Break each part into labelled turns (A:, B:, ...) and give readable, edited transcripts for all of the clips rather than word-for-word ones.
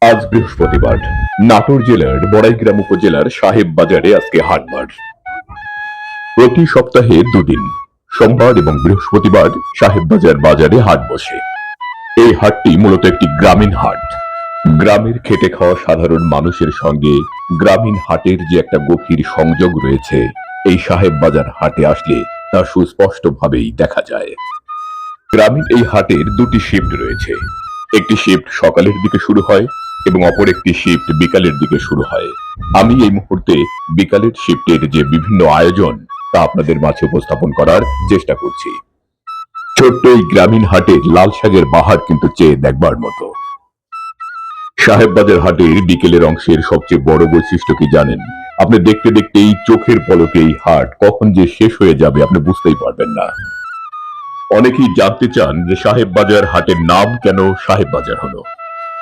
A: আজ বৃহস্পতিবার নাটোর জেলার বড়াইগ্রাম উপজেলার সাহেব বাজারে আজকে হাটবার। প্রতি সপ্তাহে দুদিন সোমবার এবং বৃহস্পতিবার সাহেব বাজারে হাট বসে। এই হাটটি মূলত একটি গ্রামীণ হাট। গ্রামের খেটে খাওয়া সাধারণ মানুষের সঙ্গে গ্রামীণ হাটের যে একটা গভীর সংযোগ রয়েছে এই সাহেব বাজার হাটে আসলে তা সুস্পষ্টভাবেই দেখা যায়। গ্রামীণ এই হাটের দুটি শিফট রয়েছে। একটি শিফট সকালের দিকে শুরু হয় এবং অপর একটি শিফট বিকালের দিকে শুরু হয়। আমি এই মুহূর্তে বিকালের শিফটের যে বিভিন্ন আয়োজন তা আপনাদের মাঝে উপস্থাপন করার চেষ্টা করছি। ছোট্ট এই গ্রামীণ হাটের লাল শাকের বাহার কিন্তু চেয়ে দেখবার মতো। সাহেব বাজার হাটের বিকেলের অংশের সবচেয়ে বড় বৈশিষ্ট্য কি জানেন? আপনি দেখতে দেখতে এই চোখের পলকে এই হাট কখন যে শেষ হয়ে যাবে আপনি বুঝতেই পারবেন না। অনেকেই জানতে চান যে সাহেব বাজার হাটের নাম কেন সাহেব বাজার হলো।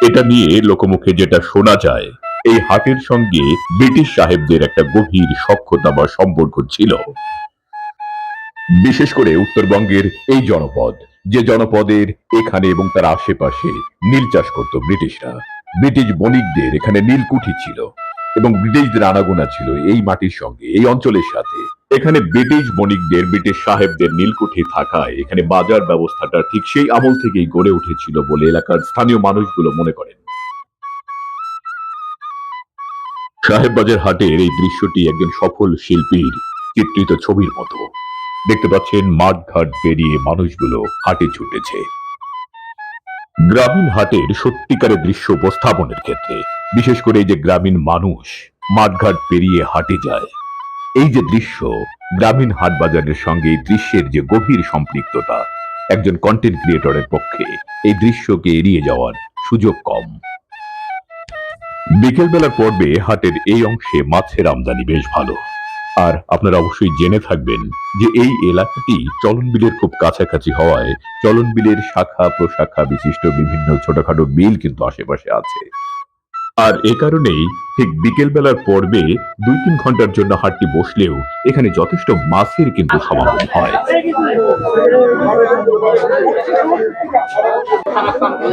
A: এটা নিয়ে লোকমুখে যেটা শোনা যায় এই হাটের সঙ্গে ব্রিটিশ সাহেবদের একটা গভীর সখ্যতা বা সম্পর্ক ছিল। বিশেষ করে উত্তরবঙ্গের এই জনপদ, যে জনপদের এখানে এবং তার আশেপাশে নীল চাষ করত ব্রিটিশরা। ব্রিটিশ বণিকদের এখানে নীলকুঠি ছিল এবং ব্রিটিশদের আনাগোনা ছিল এই মাটির সঙ্গে, এই অঞ্চলের সাথে। এখানে ব্রিটিশ বণিকদের, ব্রিটিশ সাহেবদের নীলকুঠি থাকায় এখানে বাজার ব্যবস্থাটা ঠিক সেই আমল থেকেই গড়ে উঠেছিল বলে এলাকার স্থানীয় মানুষগুলো মনে করেন। সাহেব বাজার হাটের এই দৃশ্যটি একজন সফল শিল্পীর চিত্রিত ছবির মতো। দেখতে পাচ্ছেন মাঠঘাট পেরিয়ে মানুষগুলো হাটে ছুটেছে। গ্রামীণ হাটের সত্যিকারের দৃশ্য উপস্থাপনের ক্ষেত্রে বিশেষ করে এই যে গ্রামীণ মানুষ মাঠঘাট পেরিয়ে হাটে যায়, এই যে দৃশ্য, গ্রামীণ হাট বাজারের সঙ্গে এই দৃশ্যের যে গভীর সম্পৃক্ততা, একজন কন্টেন্ট ক্রিয়েটরের পক্ষে এই দৃশ্যকে এড়িয়ে যাওয়ার সুযোগ কম। বিকেলবেলার পর্বে হাটের এই অংশে মাছের আমদানি বেশ ভালো। আর আপনারা অবশ্যই জেনে থাকবেন যে এই এলাকাটি চলন বিলের খুব কাছাকাছি হওয়ায় চলন বিলের শাখা প্রশাখা বিশিষ্ট বিভিন্ন ছোটখাটো বিল কিন্তু আশেপাশে আছে। আর এ কারণেই ঠিক বিকেল বেলার পর্বে 2-3 ঘন্টার জন্য হাটটি বসলেও এখানে যথেষ্ট মাছের কিন্তু সমাগম হয়।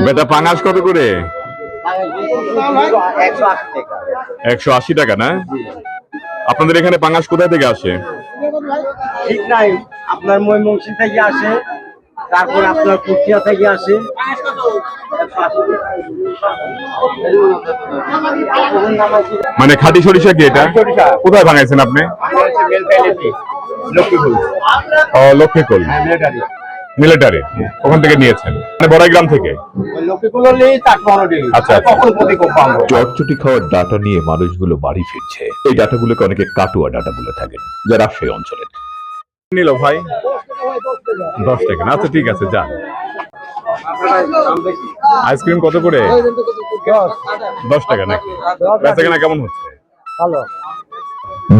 A: বেটা পাঙাশ কত করে? 180 টাকা না? আপনাদের এখানে পাঙাশ কোথায় থেকে আসে?
B: ঠিক নাই, আপনার ময়মনসিংহ থেকে আসে, তারপর আপনার কুষ্টিয়া থেকে আসে।
A: মানে খাঁটি সরিষা কি এটা? কোথায় ভাঙাইছেন আপনি? লক্ষ্মীকুল মিলিটারি, ওখান থেকে নিয়েছেন? মানে বড়াইগ্রাম থেকে? আচ্ছা, চটচটি খাওয়ার ডাটা নিয়ে মানুষগুলো বাড়ি ফিরছে। এই ডাটাগুলোকে অনেকে কাটুয়া ডাটা বলে থাকেন, যা রাজশাহী অঞ্চলের। নিল ভাই 10 টাকা। আচ্ছা ঠিক আছে, যান। আইসক্রিম কত করে? 10 টাকা নাকি? বেচাকেনা কেমন হচ্ছে?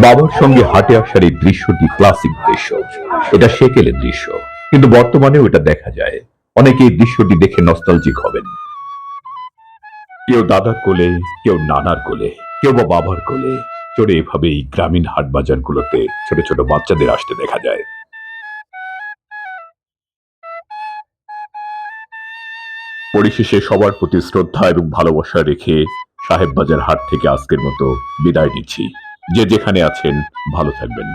A: বাবার সঙ্গে হাটে আসার এই দৃশ্যটি ক্লাসিক দৃশ্য, এটা সেকেলের দৃশ্য, কিন্তু বর্তমানেও এটা দেখা যায়। অনেকে এই দৃশ্যটি দেখে নস্টালজিক হবেন। কেউ দাদার কোলে, কেউ নানার কোলে, কেউ বা বাবার কোলে চড়ে এভাবে এই গ্রামীণ হাট বাজারগুলোতে ছোট ছোট বাচ্চাদের আসতে দেখা যায়। পরিশেষে সবার প্রতি শ্রদ্ধা এবং ভালোবাসা রেখে সাহেব বাজার হাট থেকে আজকের মতো বিদায় নিচ্ছি। যে যেখানে আছেন ভালো থাকবেন।